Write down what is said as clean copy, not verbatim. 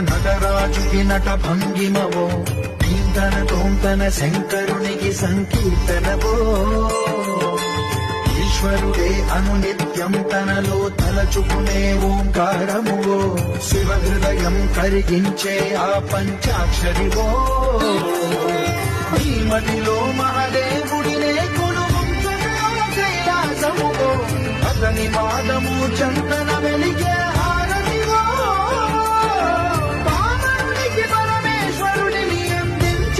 నటరాజుకి నట భంగిమవో తన తోంతన శంకరునికి సంకీర్తనవో ఈశ్వరుడే అనునిత్యం తనలో తలచుకునే ఓంకారమువో శివ హృదయం కరిగించే ఆ పంచాక్షరివో ఈ మదిలో